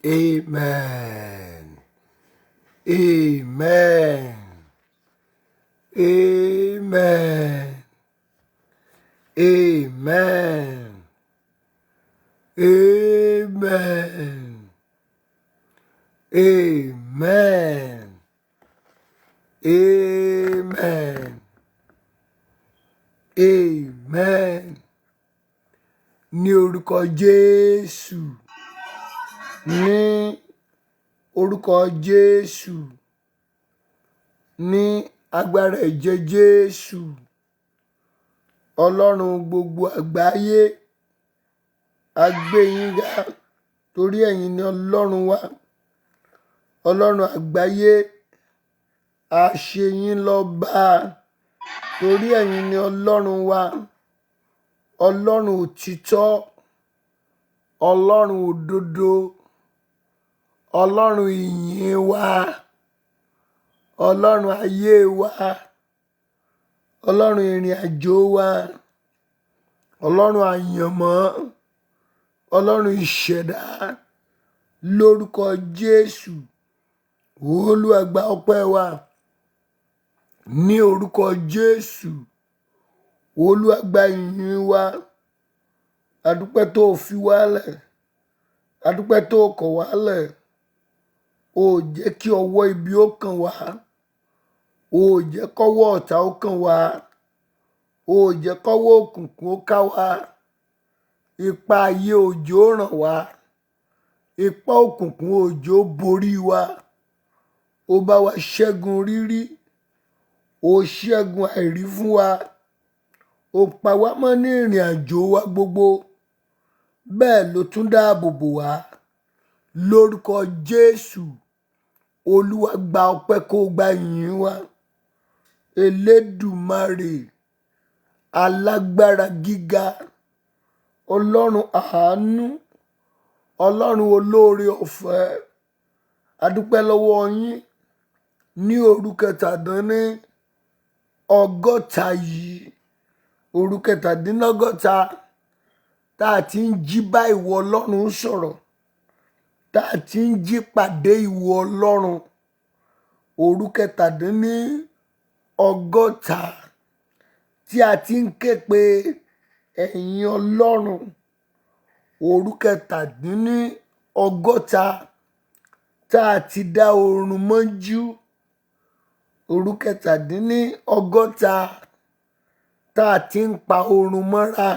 Amen. Amen. Amen. Amen. Amen. Amen. Amen. Amen. Ní orúkọ Jésù. Ní orúkọ Jésù. Ní agbára ẹ̀jẹ̀ Jésù. Ọlọ́run gbogbo àgbáyé. A gbé yín ga torí ẹ̀yin ni Ọlọ́run wa. Ọlọ́run àgbáyé. A ṣe yín lọ́ba torí ẹ̀yin ni Ọlọ́run wa. Ọlọ́run òtítọ́. Ọlọ́run òdodo. Ọlọ́run ìyìn wa. Ọlọ́run ayé wa. Ọlọ́run ìrìn àjò wa. Ọlọ́run àyànmọ́. Ọlọ́run ìṣẹ̀dá. Lórúkọ Jésù. Olúwa gba ọpẹ́ wa. Ní orúkọ Jésù. Olúwa gba ìyìn wa. Adúpẹ́ tó fi wálẹ̀. Adúpẹ́ tó kọ̀ wálẹ̀. Ó jẹ́ kí ọwọ́ ibi ó kàn wá. Ó jẹ́ kọ́wọ́ ọ̀tá ó kàn wá. Ó jẹ́ kọ́wọ́ òkùnkùn ó ká wá. Ipá ayé òjò ràn wá. Ipá òkùnkùn òjò borí wa. Ó bá wa ṣẹ́gun rírí. Ó ṣẹ́gun àìrí fún wa. Ó pa wá mọ́ ní ìrìn àjò wa gbogbo. Bẹ́ẹ̀ ló tún dáàbò bò wá. Lórúkọ Jésù. Olúwa gba ọpẹ́ kó gba ìyìn wa. Elédùmarè. Alágbára gíga. Ọlọ́run àánú. Ọlọ́run olóore ọ̀fẹ́. Adúpẹ́ lọ́wọ́ yín ní òru kẹtàdínní ọgọ́ta yìí. Òru kẹtàdínlọ́gọ́ta tá a ti ń jí bá ìwọ Ọlọ́run sọ̀rọ̀. Tá a ti ń jí pàdé ìwọ Ọlọ́run. Òru kẹtàdínní ọgọ́ta tí a ti ń ké pe ẹ̀yin Ọlọ́run. Òru kẹtàdínní ọgọ́ta tá a ti dá oorun mọ́jú. Òru kẹtàdínní ọgọ́ta tá a ti ń pa oorun mọ́ra.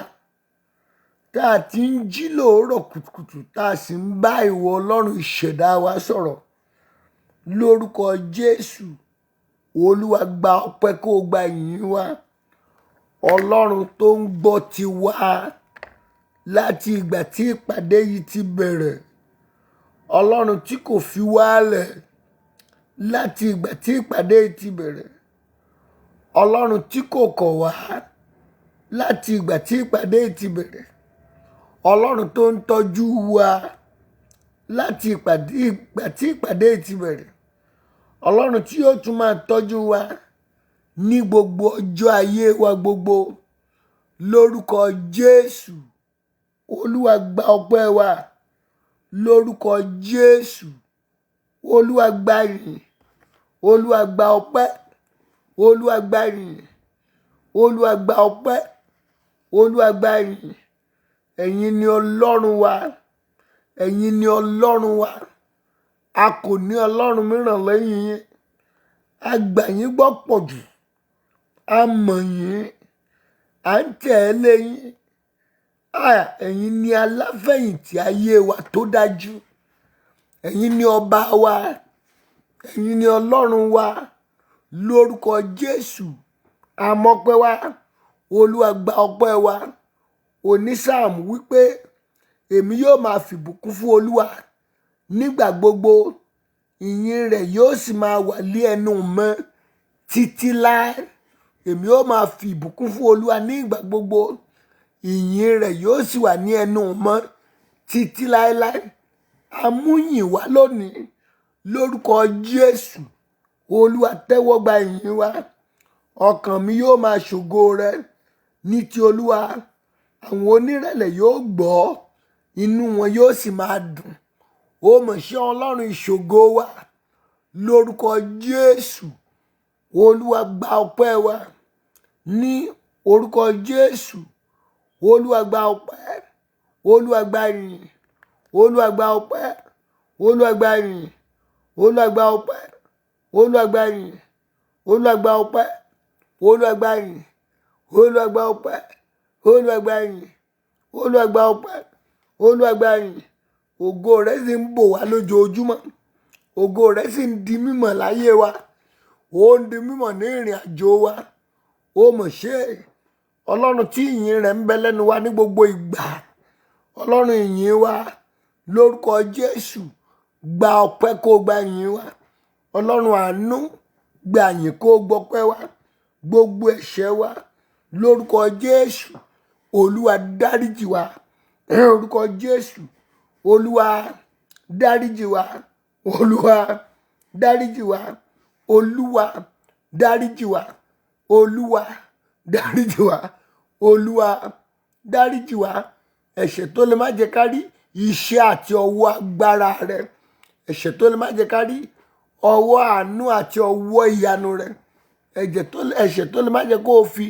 Tá a ti ń jí lóòrọ̀ kùtùkùtù tá a sì ń bá ìwọ Ọlọ́run ìṣẹ̀dá wa sọ̀rọ̀. Lórúkọ Jésù. Olúwa gba ọpẹ́ kó gba ìyìn wa. Ọlọ́run tó ń gbọ́ ti wá láti ìgbà tí ìpàdé yìí ti bẹ̀rẹ̀. Ọlọ́run tí kò fi wálẹ̀ láti ìgbà tí ìpàdé yìí ti bẹ̀rẹ̀. Ọlọ́run tí kò kọ̀ wá láti ìgbà tí ìpàdé yìí ti bẹ̀rẹ̀. Ọlọ́run tó ń tọ́jú wa láti ìgbà tí ìpàdé yìí ti bẹ̀rẹ̀. Ọlọ́run tí yóò tún máa tọ́jú wa ní gbogbo ọjọ́ ayé wa gbogbo. Lórúkọ Jésù. Olúwa gba ọpẹ́ wa. Lórúkọ Jésù. Olúwa gba ìyìn. Olúwa gba ọpẹ́. Olúwa gba ìyìn. Olúwa gba ọpẹ́. Olúwa gba ìyìn. Ẹ̀yin ni Ọlọ́run wa. Ẹ̀yin ni Ọlọ́run wa. A kò ní Ọlọ́run mìíràn lẹ́yìn yín. A gbà yín gbọ́ pọ̀ jù. A mọ̀ yín. À ń tẹ̀lé yín. Ẹ̀yin ni aláfẹ̀yìntì ayé wa tó dájú. Ẹ̀yin ni ọba wa. Ẹ̀yin ni Ọlọ́run wa. Lórúkọ Jésù. Àmọ́pẹ́ wa. Olúwa gba ọpẹ́ wa. Onísáàmù wípé èmi yóò máa fìbùkún fún Olúwa nígbà gbogbo. Ìyìn rẹ̀ yóò sì máa wà lé ẹnu mi títí láé. Èmi yóò máa fi ìbùkún fún Olúwa nígbà gbogbo. Ìyìn rẹ̀ yóò sì wà ní ẹnu mi títí láéláé. Amúyìn wá lónìí. Lórúkọ Jésù. Olúwa tẹ́wọ́ gba ìyìn wa. Ọkàn mi yóò máa ṣògo rẹ ní ti Olúwa. Àwọn onírẹ̀lẹ̀ yóò gbọ́. Inú wọn yóò sì máa dùn. ó mọ̀ ṣe ọlọ́run ìṣògo wa lórúkọ Jésù. Olúwa gba ọpẹ́ wa ní orúkọ Jésù. Olúwa gba ọpẹ́, Olúwa gba ìyìn, Olúwa gba ọpẹ́, Olúwa gba ìyìn, Olúwa gba ọpẹ́, Olúwa gba ìyìn, Olúwa gba ọpẹ́, Olúwa gba ìyìn, Olúwa gba ọpẹ́, Olúwa gba ìyìn, Olúwa gba ọpẹ́, Olúwa gba ìyìn. Ògo rẹ̀ sì ń bò wá lójoojúmọ́, ògo rẹ̀ sì ń di mímọ̀ láyé wa, ó ń di mímọ̀ ní ìrìn àjò wa. Ó mọ̀ ṣe ọlọ́run tí ìyìn rẹ̀ ń bẹ lẹ́nu wa ní gbogbo ìgbà. Ọlọ́run ìyìn wa lórúkọ Jésù, gba ọpẹ́ kó gba ìyìn wa. Ọlọ́run àánú, gba ìyìn kó gbọpẹ́ wa. Gbogbo ẹ̀ṣẹ̀ wa lórúkọ Jésù, Olúwa dáríjì wa. Lórúkọ Jésù, Olúwa dáríjì wa. Olúwa dáríjì wa. Olúwa dáríjì wa. Olúwa dáríjì wa. Olúwa dáríjì wa. Ẹ̀ṣẹ̀ tó lè má jẹ́ ká rí iṣẹ́ àti ọwọ́ agbára rẹ, ẹ̀ṣẹ̀ tó lè má jẹ́ ká rí ọwọ́ àánú àti ọwọ́ ìyanu rẹ, ẹ̀ṣẹ̀ tó lè má jẹ́ kó o fi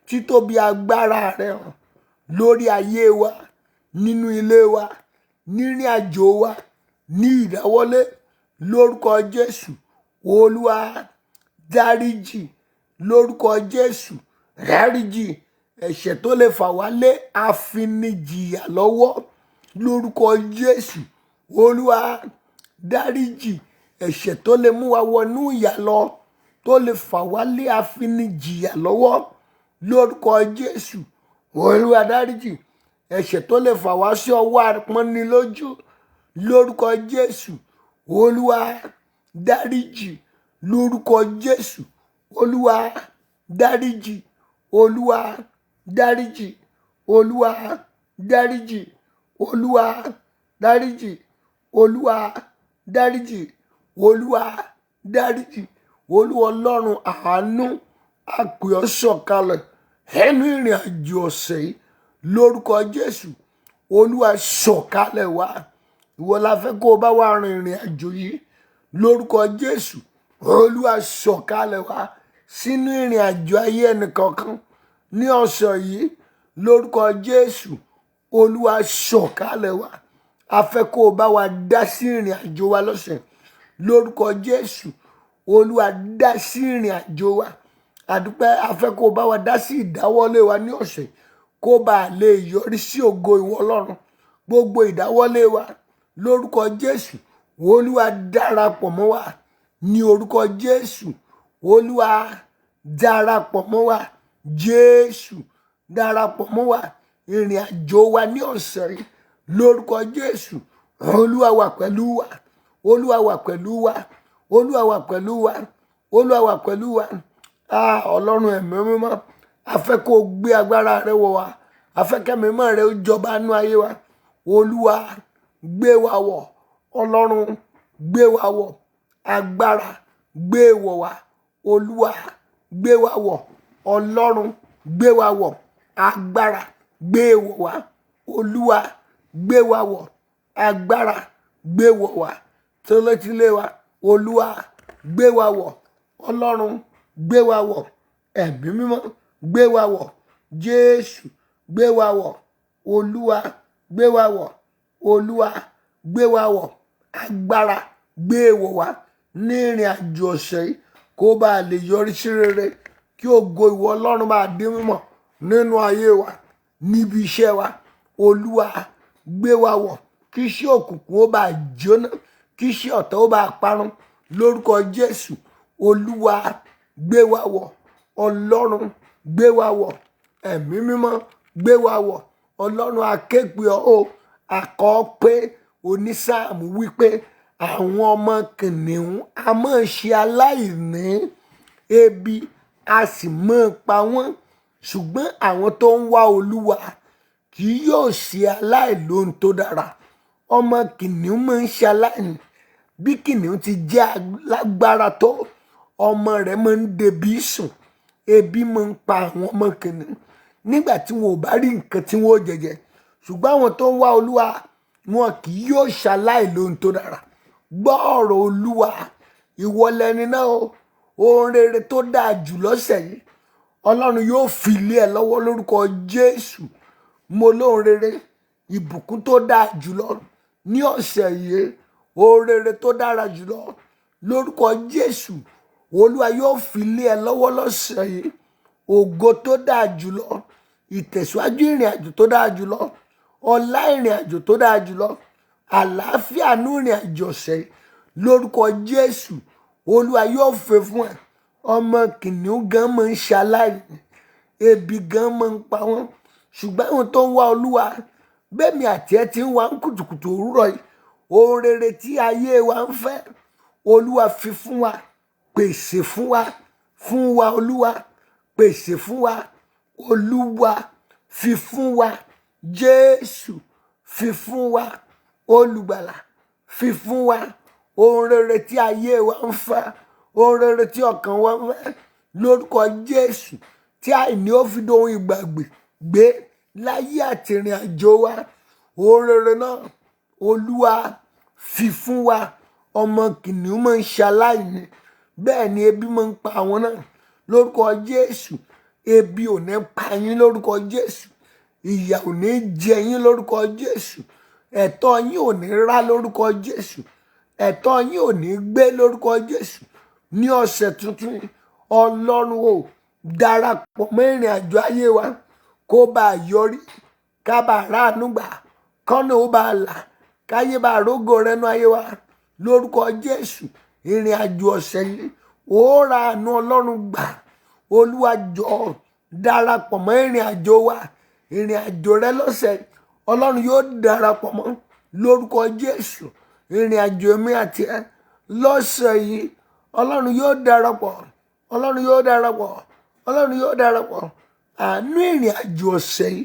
títóbi agbára rẹ hàn lórí ayé wa, nínú ilé wa, nírìn àjò wa, ní ìdáwọ́lé lórúkọ Jésù. Olúwa dáríjì lórúkọ Jésù. Dáríjì ẹ̀ṣẹ̀ tó lè fà wá lé afinijìyà lọ́wọ́ lórúkọ Jésù. Olúwa dáríjì ẹ̀ṣẹ̀ tó lè mú wa wọnú ìyà lọ, tó lè fà wá lé afinijìyà lọ́wọ́ lórúkọ Jésù. Olúwa dáríjì ẹ̀ṣẹ̀ tó lè fà wá sí ọwọ́ apọ́nilójú lórúkọ Jésù. Olúwa dáríjì lórúkọ Jésù. Olúwa dáríjì. Olúwa dáríjì. Olúwa dáríjì. Olúwa dáríjì. Olúwa dáríjì. Olúwa dáríjì. Olúwa ọlọ́run àánú, a pè ọ́ sọ̀kalẹ̀ ẹnu ìrìn àjò ọ̀sẹ̀ yìí lórúkọ Jésù. Olúwa sọ̀kalẹ̀ wá. Ìwọ la fẹ́ kó o bá wa rin ìrìn àjò yìí lórúkọ Jésù. Olúwa sọ̀kalẹ̀ wá sínú ìrìn àjò ayé ẹnìkankan ní ọ̀sẹ̀ yìí lórúkọ Jésù. Olúwa sọ̀kalẹ̀ wá. A fẹ́ kó o bá wa dá sí ìrìn àjò wa lọ́sẹ̀ lórúkọ Jésù. Olúwa dá sí ìrìn àjò wa. Àdúpẹ́, a fẹ́ kó o bá wa dá sí ìdáwọ́lé wa ní ọ̀sẹ̀ kó bá lè yọrí sí ògo ìwọ Ọlọ́run. Gbogbo ìdáwọ́lé wa lórúkọ Jésù. Olúwa darapọ̀ mọ́ wa ní orúkọ Jésù. Olúwa darapọ̀ mọ́ wa. Jésù darapọ̀ mọ́ wa. Ìrìn àjò wa ní ọ̀sẹ̀ yìí lórúkọ Jésù. Olúwa wà pẹ̀lú wa. Olúwa wà pẹ̀lú wa. Olúwa wà pẹ̀lú wa. Olúwa wà pẹ̀lú wa. Ọlọ́run ẹ̀mí mímọ́, a fẹ́ kó o gbé agbára rẹ wọ̀ wá. A fẹ́ kẹ́mi mímọ́ rẹ ó jọba nínú ayé wa. Olúwa gbé wa wọ̀. Ọlọ́run gbé wa wọ̀. Agbára gbé wọ̀ wá. Olúwa gbé wa wọ̀. Ọlọ́run gbé wa wọ̀. Agbára gbé wọ̀ wá. Olúwa gbé wa wọ̀. Agbára gbé wọ̀ wá. Tílétílé wa, Olúwa gbé wa wọ̀. Ọlọ́run gbé wa wọ̀. Ẹ̀mí mímọ́ gbé wa wọ̀. Jésù gbé wa wọ̀. Olúwa gbé wa wọ̀. Olúwa gbé wa wọ̀. Agbára gbé wọ̀ wá ní ìrìn àjò ọ̀sẹ̀ yìí kó bá lè yọrí sí rere, kí ògo ìwọ Ọlọ́run máa di mímọ̀ nínú ayé wa, níbi iṣẹ́ wa. Olúwa gbé wa wọ̀. Kí iṣẹ́ òkùnkùn ó bá jóná, kí iṣẹ́ ọ̀tá ó bá parun lórúkọ Jésù. Olúwa gbé wa wọ̀. Ọlọ́run gbé wa wọ̀. Ẹ̀mí mímọ́ gbé wa wọ̀. Ọlọ́run akéèpé ọ́ àkọ́ pé onísáàmù wípé àwọn ọmọ kìnìún a máa ṣe aláìní, ebi a sì máa pa wọ́n, ṣùgbọ́n àwọn tó ń wá Olúwa kì yóò ṣe aláìlóhun tó dára. Ọmọ kìnìún máa ń ṣe aláìní. Bí kìnìún ti jẹ́ alágbára tó, ọmọ rẹ̀ máa ń debi sùn. Ebi máa ń pa àwọn ọmọ kìnìún nígbà tí wọn ò bá rí nǹkan tí wọn ò jẹjẹ. Ṣùgbọ́n àwọn tó ń wá Olúwa, wọn kì yóò ṣaláì lóhun tó dára. Gbọ́ ọ̀rọ̀ Olúwa, ìwọ lẹni náà o. Ohun rere tó dáa jù lọ́sẹ̀ yìí Ọlọ́run yóò fi lé ẹ lọ́wọ́ lórúkọ Jésù. Mo lóhun rere, ìbùkún tó dáa jùlọ ní ọ̀sẹ̀ yìí, ohun rere tó dára jùlọ lórúkọ Jésù Olúwa yóò fi lé ẹ lọ́wọ́ lọ́sẹ̀ yìí. Ògo tó dáa jùlọ, ìtẹ̀síwájú ìrìn àjò tó dáa jùlọ, ọlá ìrìn àjò tó dáa jùlọ, àlàáfíà nú ìrìn àjò ọ̀sẹ̀ yìí lórúkọ Jésù Olúwa yóò fẹ́ fún ẹ. Ọmọ kìnìún gan máa ń ṣaláìní, ebi gan máa ń pa wọ́n, ṣùgbọ́n àwọn tó ń wá Olúwa bẹ́ẹ̀mi àti ẹ ti ń wá ń kùtùkùtù òwúrọ̀ yìí, ohun rere tí ayé wa ń fẹ́ Olúwa fi fún wa, pèsè fún wa Olúwa, pèsè fún wa Olúwa, fi fún wa Jésù, fi fún wa Olùgbàlà, fi fún wa ohun rere tí ayé wa ń fẹ́, ohun rere tí ọkàn wa ń fẹ́ lórúkọ Jésù, tí àìní ó fi dohun ìgbàgbé gbé láyé àti ìrìn àjò wa. Ohun rere náà Olúwa fi fún wa. Ọmọ kìnìún máa ń ṣaláìní, bẹ́ẹ̀ ni ebi máa ń pa àwọn náà lórúkọ Jésù. Ebi ò ní pa yín lórúkọ Jésù, ìyà ò ní jẹ yín lórúkọ Jésù, ẹ̀tọ́ yín ò ní rá lórúkọ Jésù, ẹ̀tọ́ yín ò ní gbé lórúkọ Jésù. Ní ọ̀sẹ̀ tuntun Ọlọ́run ò darapọ̀ mọ́ ìrìn àjò ayé wa kó bá yọrí, ká bá ráàánú gbà, kọ́nà ó bá là, káyé bá rógò rẹnu ayé wa lórúkọ Jésù. Ìrìn àjò ọ̀sẹ̀ yìí ó ra àánú Ọlọ́run gbà. Olúwa jọ̀ọ́ darapọ̀ mọ́ ìrìn àjò wa. Ìrìn àjò rẹ lọ́sẹ̀ Ọlọ́run yóò darapọ̀ mọ́ lórúkọ Jésù. Ìrìn àjò mi àti ẹ lọ́sẹ̀ yìí Ọlọ́run yóò darapọ̀, Ọlọ́run yóò darapọ̀, Ọlọ́run yóò darapọ̀. Àánú ìrìn àjò ọ̀sẹ̀ yìí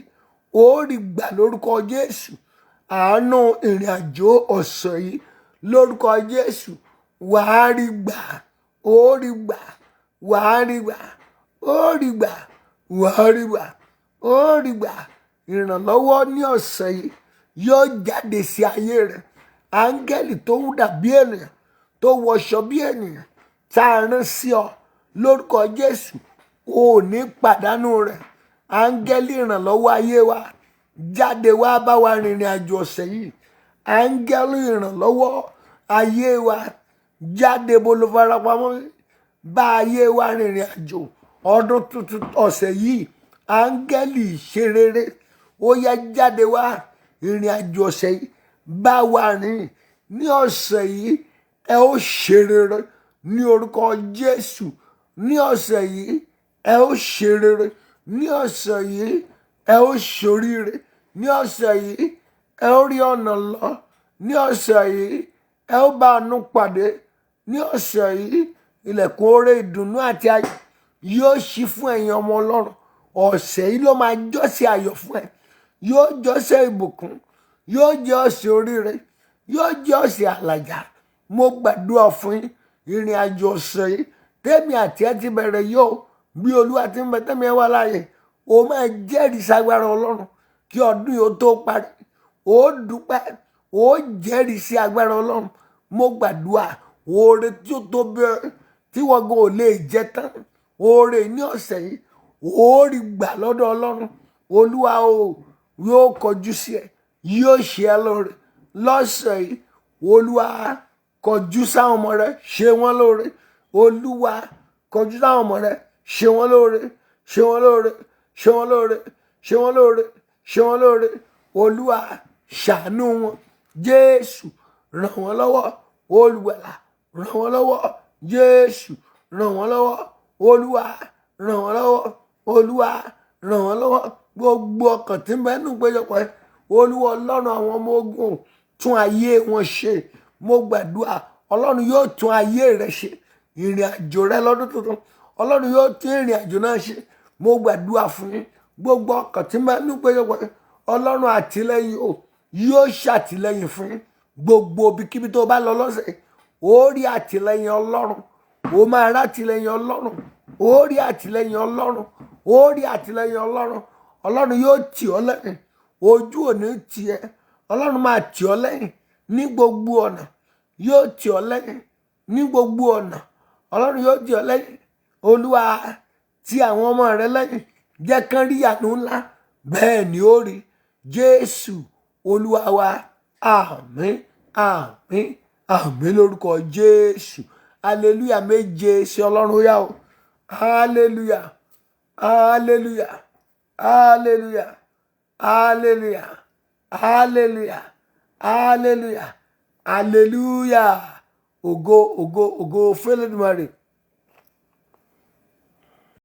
ó rí gbà lórúkọ Jésù. Àánú ìrìn àjò ọ̀sẹ̀ yìí lórúkọ Jésù wàá rí gbà, ó rí gbà, wàá rí gbà, ó rí gbà, wàá rí gbà, ó rí gbà. Ìrànlọ́wọ́ ní ọ̀sẹ̀ yìí yóò jáde sí ayé rẹ. Áńgẹ́lì tó ń dàbí ènìyàn, tó wọṣọ bí ènìyàn, tá a rán sí ọ lórúkọ Jésù, o ò ní pàdánù rẹ̀. Áńgẹ́lì ìrànlọ́wọ́ ayé wa jáde wá bá wa rìnrìn àjò ọ̀sẹ̀ yìí. Áńgẹ́lì ìrànlọ́wọ́ ayé wa jáde bolo farapamọ́, bá ayé wa rìnrìn àjò ọdún tuntun ọ̀sẹ̀ yìí. Áńgẹ́lì ìṣerere ó yá jáde wá ìrìn àjò ọ̀sẹ̀ yìí, bá wa rìn ní ọ̀sẹ̀ yìí. Ẹ ó ṣe rere ní orúkọ Jésù. Ní ọ̀sẹ̀ yìí ẹ ó ṣe rere. Ní ọ̀sẹ̀ yìí ẹ ó ṣoríire. Ní ọ̀sẹ̀ yìí ẹ ó rí ọ̀nà lọ. Ní ọ̀sẹ̀ yìí ẹ ó bá àánú pàdé. Ní ọ̀sẹ̀ yìí ilẹ̀kùn oore ìdùnnú àti ayọ̀ yóò ṣí fún ẹ̀yin ọmọ Ọlọ́run. Ọ̀sẹ̀ yìí ló máa jọ́sẹ̀ ayọ̀ fún ẹ, yóò jọ́sẹ̀ ìbùkún, yóò jẹ́ ọ̀sẹ̀ oríire, yóò jẹ́ ọ̀sẹ̀ àlàjá. Mo gbàdúrà fún yín ìrìn àjò ọ̀sẹ̀ yìí tèmi àti ẹ ti bẹ̀rẹ̀ yóò, bí Olúwa ti ń bẹ tẹ́mi ẹ wá láàyè, o máa jẹ́rìí sagbára Ọlọ́run kí ọdún yìí ó tó parí. Ó dúpẹ́, ó jẹ́rìí sí agbára Ọlọ́run. Mo gbàdúrà oore tí ó tó bẹ́ẹ̀ tí wọ́n gan ò lè jẹ tán, oore ní ọ̀sẹ̀ yìí ó rí gbà lọ́dọ̀ Ọlọ́run. Olúwa o yóò kọjú sí ẹ, yóò ṣe ẹ lóore lọ́sẹ̀ yìí. Olúwa kọjú sáwọn ọmọ rẹ, ṣe wọ́n lóore. Olúwa kọjú sáwọn ọmọ rẹ, ṣe wọ́n lóore, ṣe wọ́n lóore, ṣe wọ́n lóore, ṣe wọ́n lóore, ṣe wọ́n lóore. Olúwa ṣàánú wọn. Jésù ràn wọ́n lọ́wọ́. Olùgbàlà ràn wọ́n lọ́wọ́. Jésù ràn wọ́n lọ́wọ́. Olúwa ràn wọ́n lọ́wọ́. Olúwa ràn wọ́n lọ́wọ́. Gbogbo ọkàn tí ń bẹ nínú ìpéjọpọ̀ ẹ, Olúwa Ọlọ́run àwọn ọmọ ogun tún ayé wọn ṣe. Mo gbàdúrà Ọlọ́run yóò tún ayé rẹ ṣe. Ìrìn àjò rẹ lọ́dún tuntun Ọlọ́run yóò tún ìrìn àjò náà ṣe. Mo gbàdúrà fún yín gbogbo ọkàn tí ń bẹ nínú ìpéjọpọ̀ ẹ, Ọlọ́run àtìlẹ́yìn o yóò ṣàtìlẹ́yìn fún yín. Gbogbo ibikíbi tó bá lọ lọ́sẹ̀ ó rí àtìlẹ́yìn Ọlọ́run. Ó máa rí àtìlẹ́yìn Ọlọ́run. Ó rí àtìlẹ́yìn Ọlọ́run. Ó rí àtìlẹ́yìn Ọlọ́run. Ọlọ́run yóò tì ọ́ lẹ́yìn. Ojú ò ní tì ẹ́. Ọlọ́run máa tì ọ́ lẹ́yìn ní gbogbo ọ̀nà, yóò tì ọ́ lẹ́yìn ní gbogbo ọ̀nà. Ọlọ́run yóò tì ọ́ lẹ́yìn. Olúwa tì àwọn ọmọ rẹ lẹ́yìn, jẹ́ kán rí àánú ńlá. Bẹ́ẹ̀ ni ó rí. Jésù Olúwa wa. Àmín, àmín, àmín lórúkọ Jésù. Hallelujah méje sí Ọlọ́run ó yá o. Hallelujah, hallelujah, hallelujah, hallelujah, hallelujah, hallelujah, hallelujah. Ògo, ògo, ògo f'Ẹlẹ́dùmarè.